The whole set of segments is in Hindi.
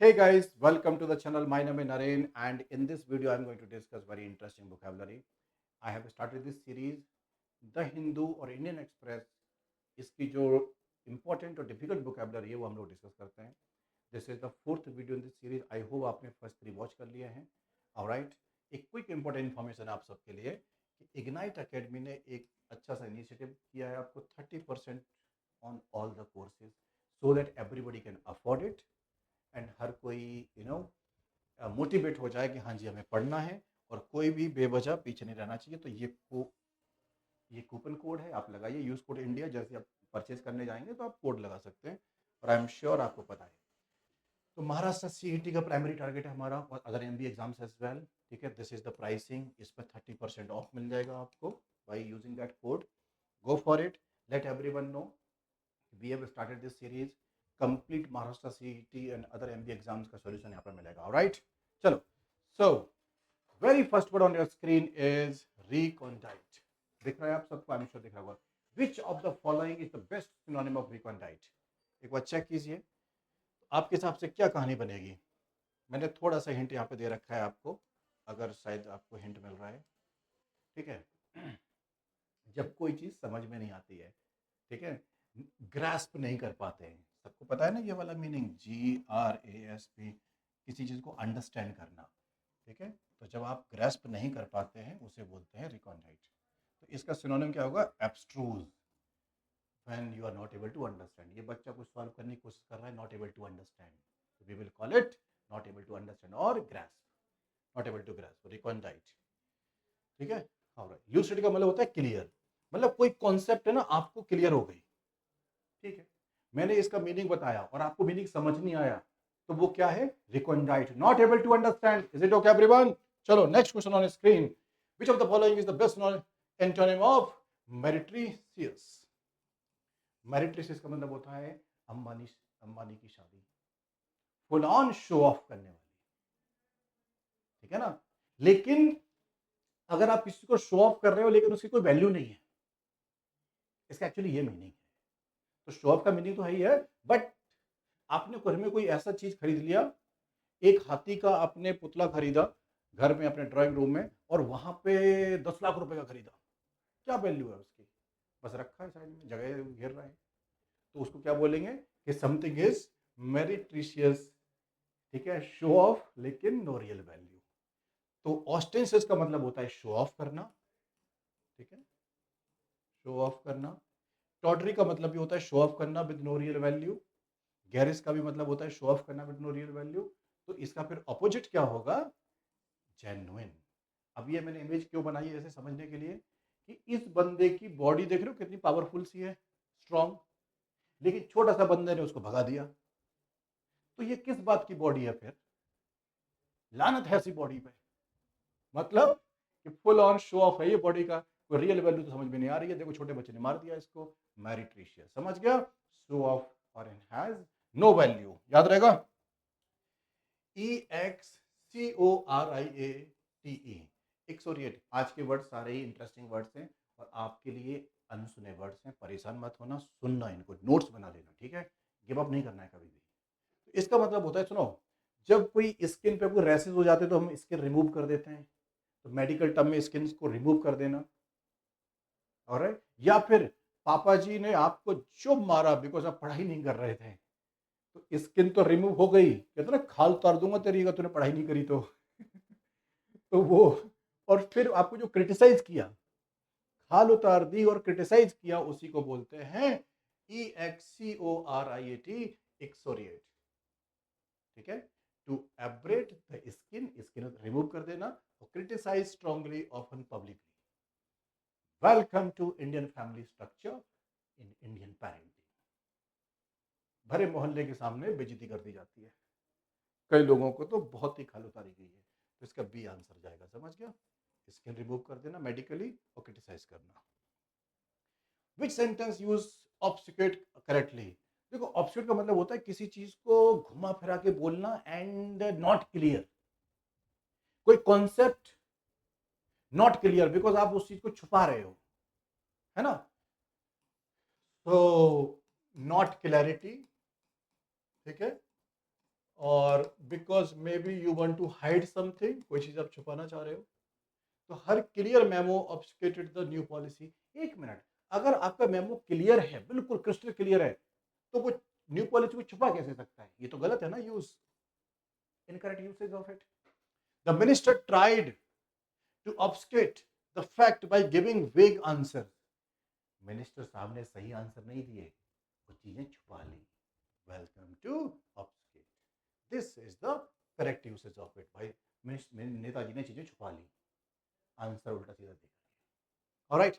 Hey guys, welcome to the channel. My name is Naren, and in this video, I'm going to discuss very interesting vocabulary. I have started this series, The Hindu और Indian Express. इसकी जो important और difficult vocabulary है वो हम लोग डिस्कस करते हैं. This is the fourth video in this series. I hope आपने first three watch कर लिए हैं. Alright, एक quick important information आप सबके लिए कि Ignite Academy ने एक अच्छा सा initiative किया है आपको 30% on all the courses so that everybody can afford it. And हर कोई मोटिवेट हो जाए कि हाँ जी हमें पढ़ना है और कोई भी बेवजह पीछे नहीं रहना चाहिए. तो ये कूपन कोड है, आप लगाइए यूज़ कोड इंडिया. जैसे आप परचेज करने जाएंगे तो आप कोड लगा सकते हैं और आई एम श्योर आपको पता है. तो महाराष्ट्र सीईटी का प्राइमरी टारगेट है हमारा और other MB exams as well. ठीक है, दिस इज द प्राइसिंग. इसमें 30% ऑफ मिल जाएगा आपको by using that code. Go for it. Let everyone know we have started this series. Complete Maharashtra CET and other MB exams का सॉल्यूशन यहाँ पर मिलेगा. ऑलराइट, चलो. So very first word on your screen is recondite. दिख रहा है आप सबको? आई एम श्योर दिख रहा होगा. Which of the following is the best synonym of recondite? एक बार चेक कीजिए आपके हिसाब से क्या कहानी बनेगी. मैंने थोड़ा सा हिंट यहाँ पे दे रखा है आपको, अगर शायद आपको हिंट मिल रहा है. ठीक है, जब कोई चीज़ समझ में नहीं आती है, ठीक है, ग्रास्प नहीं कर पाते हैं. सबको पता है ना ये वाला मीनिंग, GRASP, किसी चीज़ को अंडरस्टैंड करना. ठीक है, तो जब आप ग्रास्प नहीं कर पाते हैं उसे बोलते हैं रिकॉन्डाइट. तो इसका सिनोनिम क्या होगा? Abstruse. When you are not able to understand. ये बच्चा कुछ सॉल्व करने की कोशिश कर रहा है, not able to understand, we will call it not able to understand और grasp. Not able to grasp, recondite. ठीक है, ऑलराइट. ल्यूसिड का मतलब होता है क्लियर. मतलब कोई कॉन्सेप्ट है ना, आपको क्लियर हो गई. ठीक है, मैंने इसका मीनिंग बताया और आपको मीनिंग समझ नहीं आया, तो वो क्या है? Recondite. Not able to understand. Is it okay everyone? चलो next question on screen. Which of the following is the best antonym of meretricious? Meretricious का मतलब होता है अंबानी की शादी. फुल ऑन शो ऑफ करने वाली. ठीक है ना. लेकिन अगर आप किसी को शो ऑफ कर रहे हो लेकिन उसकी कोई वैल्यू नहीं है, इसका एक्चुअली ये मीनिंग है. तो शो ऑफ का मीनिंग तो है ही है, बट आपने घर में कोई ऐसा चीज खरीद लिया, एक हाथी का आपने पुतला खरीदा घर में अपने ड्राइंग रूम में और वहां पे 10 लाख रुपए का खरीदा. क्या वैल्यू है उसकी? बस रखा है साइड में, जगह घेर रहा है. तो उसको क्या बोलेंगे कि समथिंग इज मेरिट्रिशियस. ठीक है, शो ऑफ लेकिन नो रियल वैल्यू. तो ऑस्टेंशियस का मतलब होता है शो ऑफ करना. ठीक है, शो ऑफ करना. टॉडरी का मतलब भी होता है शो ऑफ करना with no real value. Garish का भी मतलब होता है शो ऑफ करना विद नो रियल वैल्यू. तो इसका फिर अपोजिट क्या होगा? जेन्युइन. अब ये मैंने इमेज क्यों बनाई है ऐसे समझने के लिए कि इस बंदे की बॉडी देख रहे हो कितनी पावरफुल सी है, स्ट्रॉन्ग, लेकिन छोटा सा बंदे ने उसको भगा दिया. तो ये किस बात की बॉडी है फिर? लानत है ऐसी बॉडी पे. मतलब कि फुल ऑन शो ऑफ है ये बॉडी का, कोई रियल वैल्यू तो समझ में नहीं आ रही है. देखो छोटे बच्चे ने मार दिया इसको. मेरिट्रिशियस, समझ गया? शो ऑफ और हैज नो वैल्यू. याद रहेगा? EXCORIATE. एक्सोरिएट. आज के वर्ड सारे ही इंटरेस्टिंग वर्ड्स हैं और आपके लिए अनसुने वर्ड्स हैं. परेशान मत होना, सुनना, इनको नोट्स बना लेना. ठीक है, गिव अप नहीं करना है कभी भी. तो इसका मतलब होता है, सुनो, जब कोई स्किन पे कोई रैसेस हो जाते हैं तो हम स्किन रिमूव कर देते हैं. तो मेडिकल टर्म में स्किन को रिमूव कर देना. ऑलराइट. या फिर पापा जी ने आपको चुप मारा बिकॉज आप पढ़ाई नहीं कर रहे थे, तो स्किन तो रिमूव हो गई. कहते ना, खाल उतार दूंगा तेरी अगर तूने पढ़ाई नहीं करी तो. तो वो, और फिर आपको जो क्रिटिसाइज किया, खाल उतार दी और क्रिटिसाइज किया, उसी को बोलते हैं EXCORIAT, एक्सोरिएट. ठीक है, to abrade the skin, skin remove कर देना, और criticise strongly often publicly. Welcome to Indian family structure in Indian parenting. भरे मोहल्ले के सामने बेइज्जती कर दी जाती है. कई लोगों को तो बहुत ही खाल उतारी गई है. तो इसका बी आंसर जाएगा. समझ गया? स्किन रिमूव कर देना मेडिकली और क्रिटिसाइज करना. Which sentence use obfuscate correctly? देखो, ऑब्स्टिकेट का मतलब होता है किसी चीज को घुमा फिरा के बोलना एंड नॉट क्लियर. कोई कॉन्सेप्ट नॉट क्लियर बिकॉज आप उस चीज को छुपा रहे हो, है ना. तो नॉट क्लैरिटी. ठीक है, और because maybe you want to hide something, कोई चीज आप छुपाना चाह रहे हो, तो her clear memo obfuscated the new policy. एक मिनट, अगर आपका मेमो क्लियर है, बिल्कुल क्रिस्टल क्लियर है, तो वो न्यू पॉलिसी को छुपा कैसे सकता है? ये तो गलत है ना, use, incorrect usage of it. The minister tried to obfuscate the fact by giving vague answer. Minister साहब ने सही आंसर नहीं दिए, वो चीजें छुपा ली। Welcome to obfuscate, this is the correct usage of it. भाई नेताजी ने चीजें छुपा ली, आंसर उल्टा सीधा दे दिया। Alright,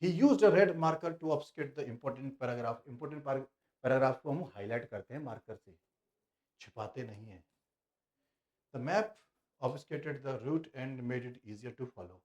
he used a red marker to obfuscate the important paragraph. Important paragraph को हम हाईलाइट करते हैं मार्कर से, छुपाते नहीं है। The map obfuscated the route and made it easier to follow.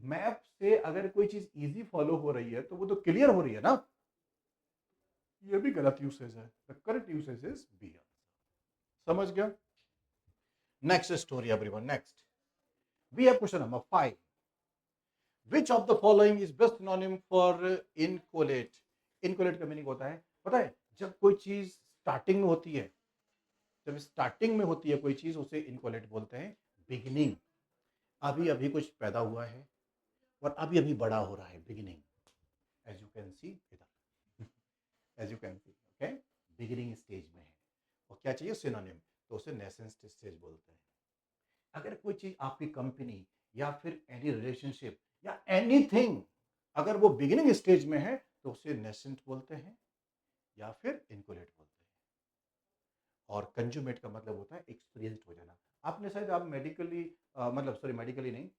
Map से अगर कोई चीज इजी फॉलो हो रही है तो वो तो क्लियर हो रही है ना, ये भी गलत यूसेज है। The correct usage is B. समझ गया? Next story everyone, next we have question number 5। Which of the following is best synonym for inchoate? Inchoate का मीनिंग होता है, पता है, जब कोई चीज स्टार्टिंग में होती है, जब स्टार्टिंग में होती है कोई चीज, उसे इनकोलेट बोलते हैं। बिगिनिंग, अभी अभी कुछ पैदा हुआ है और अभी अभी बड़ा हो रहा है, beginning. As you can see इधर, as you can see, okay, beginning stage में है। और क्या चाहिए? सिनोनिम, तो उसे नेसेंस स्टेज बोलते हैं। अगर कोई चीज आपकी कंपनी या फिर एनी रिलेशनशिप या एनीथिंग, अगर वो बिगिनिंग स्टेज में है तो उसे नेसेंट बोलते हैं या फिर इनकोलेट बोलते हैं। और कंज्यूमेट का मतलब होता है एक्सपीरियंस्ड हो जाना। आपने शायद, आप मेडिकली, मतलब सॉरी मेडिकली नहीं,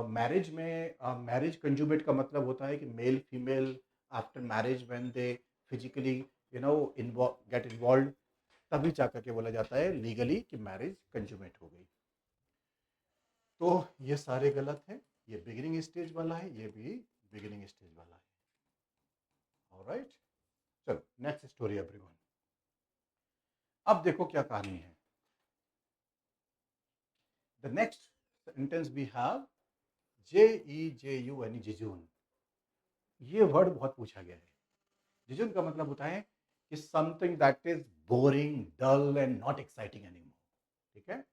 मैरिज में, मैरिज कंज्यूमेट का मतलब होता है कि male female after marriage when they physically get involve, तभी जाकर के बोला जाता है लीगली कि मैरिज कंज्यूमेट हो गई। तो ये सारे गलत हैं। ये बिगिनिंग स्टेज वाला है, ये भी बिगिनिंग स्टेज वाला है। ऑलराइट, चलो नेक्स्ट स्टोरी एवरीवन। अब देखो क्या कहानी है। The next sentence we have JEJUN, jejune. ये वर्ड बहुत पूछा गया है। जिजून का मतलब होता है कि something that is boring, dull and not exciting anymore. ठीक है,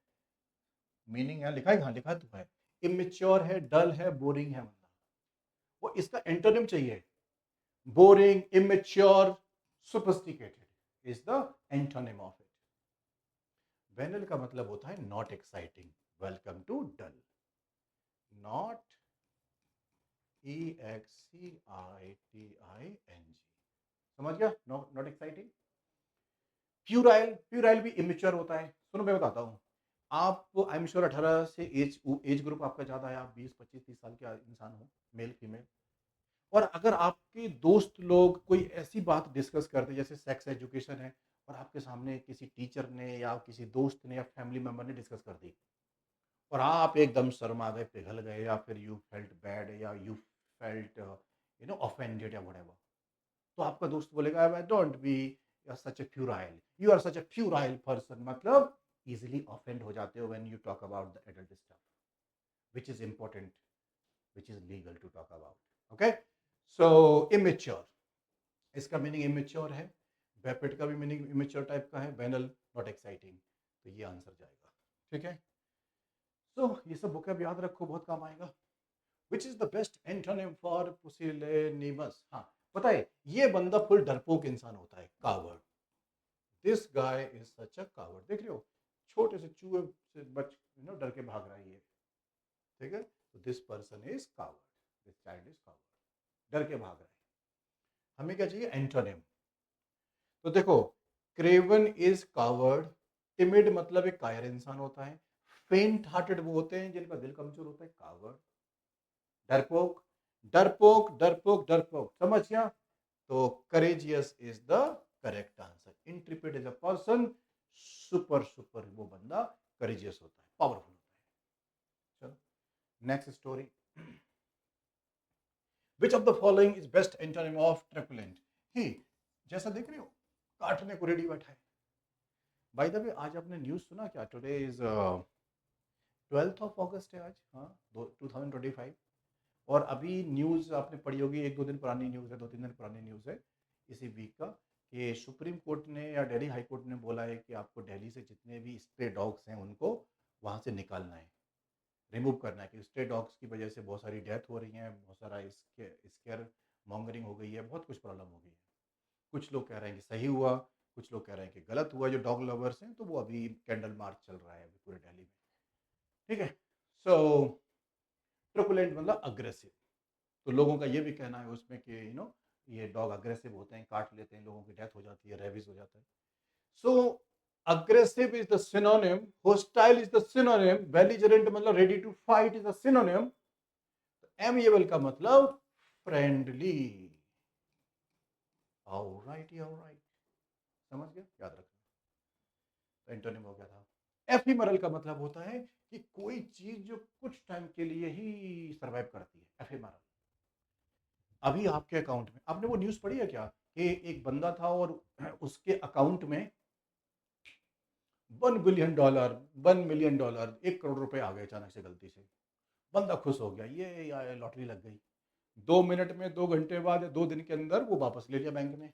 मीनिंग है, लिखा है, कहाँ लिखा है तो है, इमेच्योर है, डल है, बोरिंग है, मतलब वो इसका एंटोनिम चाहिए। Boring, immature, sophisticated is the antonym of it. Venal का मतलब होता है not exciting. Welcome to dull, not EXCITING, समझ गया? Not exciting. प्यूराइल, प्यूराइल भी इमेच्योर होता है। सुनो मैं बताता हूँ, आप आई एम श्योर 18 से एज ग्रुप आपका ज़्यादा है, आप 20 25 30 साल के इंसान हो, मेल फीमेल। और अगर आपके दोस्त लोग कोई ऐसी बात डिस्कस करते जैसे सेक्स एजुकेशन है, और आपके सामने किसी टीचर ने या किसी दोस्त ने या फैमिली मेंबर ने डिस्कस कर दी, और आप एकदम शर्मा गए, पिघल गए, या फिर यू फेल्ट बैड, या यू फेल्ट ऑफेंडेड या व्हाटएवर, तो आपका दोस्त बोलेगा don't be such a puerile, you are such a puerile person, मतलब इजिली ऑफेंड हो जाते हो when you talk about the adult stuff which is important, which is legal to talk about. Okay, so immature, इसका मीनिंग इमेच्योर है। वेपिड का भी मीनिंग इमेच्योर टाइप का है। वेनल नॉट एक्साइटिंग, तो ये आंसर जाएगा। ठीक है, तो ये सब बुक अब याद रखो, बहुत काम आएगा। Which is the best antonym for pusillanimous? हाँ, पता है, ये बंदा फुल डरपोक इंसान होता है, coward. This guy is such a coward. देख रहे हो, छोटे से चूहे से बच डर के भाग रहा है ये। ठीक है, तो this person is coward, this child is coward, डर के भाग रहा है। हमें क्या चाहिए? एंटोनिम। तो देखो, क्रेवन इज कावर्ड, टिमिड मतलब एक कायर इंसान होता है, फेंट हार्टेड वो होते हैं जिनका दिल कमजोर होता है, कावर्ड। डरपोक, डरपोक, डरपोक, डरपोक, समझ गया? तो courageous is the correct answer. Intrepid is a person, super super वो बंदा करेजियस होता है, पावरफुल होता है। चलो next story. Which of the following is best antonym of truculent? ही, जैसा देख रहे हो, काटने को रेडी बैठा है। बाय द वे, आज आपने न्यूज सुना क्या? टुडे इज 12th ऑफ अगस्त है आज, हाँ, 2025। और अभी न्यूज आपने पढ़ी होगी, 1 2 दिन पुरानी न्यूज है, 2 3 दिन पुरानी न्यूज है इसी वीक का, कि सुप्रीम कोर्ट ने या दिल्ली हाई कोर्ट ने बोला है कि आपको दिल्ली से जितने भी स्ट्रे डॉग्स हैं उनको वहाँ से निकालना है, रिमूव करना है, कि स्ट्रे डॉग्स की वजह से बहुत सारी डेथ हो रही हैं, बहुत सारा स्केयर मॉन्गरिंग हो गई है, बहुत कुछ प्रॉब्लम हो गई है। कुछ लोग कह रहे हैं कि सही हुआ, कुछ लोग कह रहे हैं कि गलत हुआ। जो डॉग लवर्स हैं तो वो अभी कैंडल मार्च चल रहा है अभी पूरे दिल्ली में, ठीक है। सो ट्रुकुलेंट मतलब अग्रेसिव, तो लोगों का ये भी कहना है उसमें कि ये डॉग अग्रेसिव होते हैं, काट लेते हैं, लोगों की डेथ हो जाती है, रेबीज हो जाता है। So aggressive is the synonym, hostile is the synonym, belligerent मतलब ready to fight is the synonym, amiable का मतलब फ्रेंडली। ऑलराइट, ऑलराइट, समझ गया, याद रखना। तो एंटोनिम हो गया था। एफिमरल का मतलब होता है कि कोई चीज जो कुछ टाइम के लिए ही सरवाइव करती है, एफिमरल। अभी आपके अकाउंट में, आपने वो न्यूज पढ़ी है क्या कि एक बंदा था और उसके अकाउंट में $1 बिलियन, $1 मिलियन, 1 करोड़ रुपए आ गए अचानक से गलती से। बंदा खुश हो गया, ये यार लॉटरी लग गई। 2 मिनट में, 2 घंटे बाद, 2 दिन के अंदर वो वापस ले लिया बैंक ने।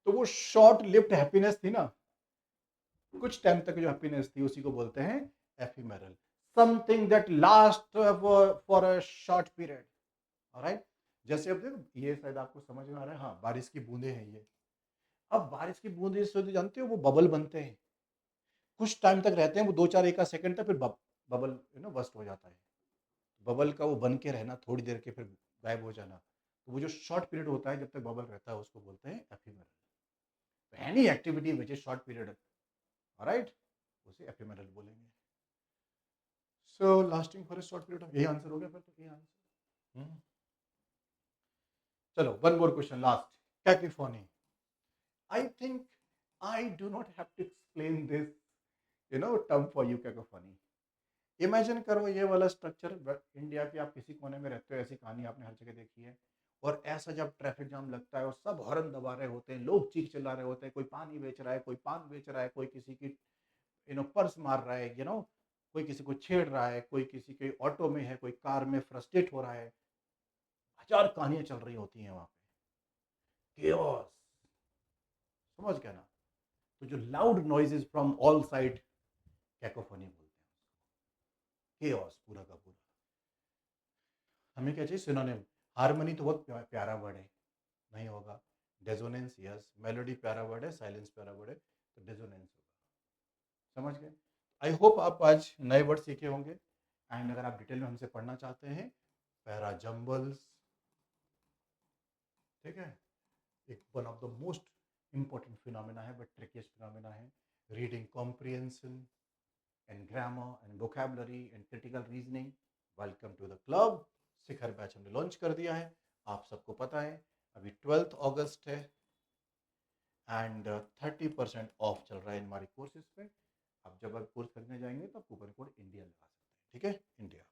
तो वो शॉर्ट लिव्ड हैप्पीनेस थी ना, कुछ टाइम तक जो हैप्पीनेस थी उसी को बोलते हैं ephemeral, something that last for a short period. Alright, जैसे अब देखो, ये शायद आपको समझ में आ रहा है, हाँ बारिश की बूंदे हैं ये। अब बारिश की बूंदे से तो जानते हो वो बबल बनते हैं, कुछ टाइम तक रहते हैं वो, 2 4 1 सेकंड तक, फिर बबल बस्ट हो जाता है। बबल का वो बन के रहना थोड़ी देर के, फिर गायब हो जाना, तो वो जो शॉर्ट पीरियड होता है जब तक बबल रहता है उसको बोलते हैं ephemeral. Any activity which is short period, alright, उसे एफिमेरल बोलेंगे। So lasting for a short period of, यही आंसर हो गया फिर तो, यही आंसर। चलो one more question last, cacophony. I think I do not have to explain this term for you, cacophony. Imagine करो ये वाला स्ट्रक्चर, इंडिया के आप किसी कोने में रहते हो, ऐसी कहानी आपने हर जगह देखी है। और ऐसा जब ट्रैफिक जाम लगता है और सब हॉर्न दबा रहे होते हैं, लोग चीख चिल्ला रहे होते हैं, कोई पानी बेच रहा है, कोई पान बेच रहा है, कोई किसी की पर्स मार रहा है, कोई किसी को छेड़ रहा है, कोई किसी के ऑटो में है, कोई कार में फ्रस्ट्रेट हो रहा है, हजार कहानियां चल रही होती हैं वहां पे, केओस, समझ गया ना। तो जो loud noises from all side, cacophony बोलते हैं, केओस पूरा का पूरा। हमें क्या चाहिए, सिनोनिम। हारमोनी तो बहुत प्यारा वर्ड है, नहीं होगा। डेजोनेंस, यस, मेलोडी प्यारा वर्ड है, साइलेंस प्यारा वर्ड है, तो डेजोनेंस होगा। समझ गए। आई होप आप आज नए वर्ड सीखे होंगे। एंड अगर आप डिटेल में हमसे पढ़ना चाहते हैं, पैरा जम्बल्स, ठीक है, एक one of the most important phenomena है, बट ट्रिकीस्ट फिनोमेना है। Reading comprehension and grammar and vocabulary and critical reasoning, welcome to the club. Shikhar batch हमने लॉन्च कर दिया है, आप सबको पता है। अभी 12 अगस्त है एंड 30% ऑफ चल रहा है हमारी कोर्सेज पे। आप जब आप कोर्स खरीदने जाएंगे तो कूपन कोड इंडिया लगा सकते हैं, ठीक है, India.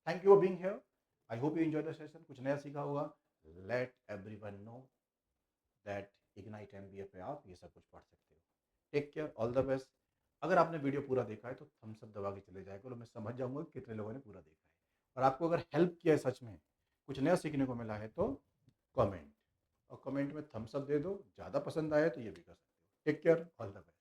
Thank you for being here, I hope you enjoy the session, कुछ नया सीखा होगा। Let everyone know that Ignite MBA पे आप ये सब कुछ पढ़ सकते हो। Take care, all the best. अगर आपने वीडियो पूरा देखा है तो थम्स अप दबा के चले जाएगा, तो मैं समझ जाऊंगा कि कितने लोगों ने पूरा देखा है। और आपको अगर हेल्प किया है, सच में कुछ नया सीखने को मिला है, तो कमेंट, और कमेंट में थम्स अप दे दो। ज़्यादा पसंद आया तो ये भी कर सकते हो। Take care, all the best.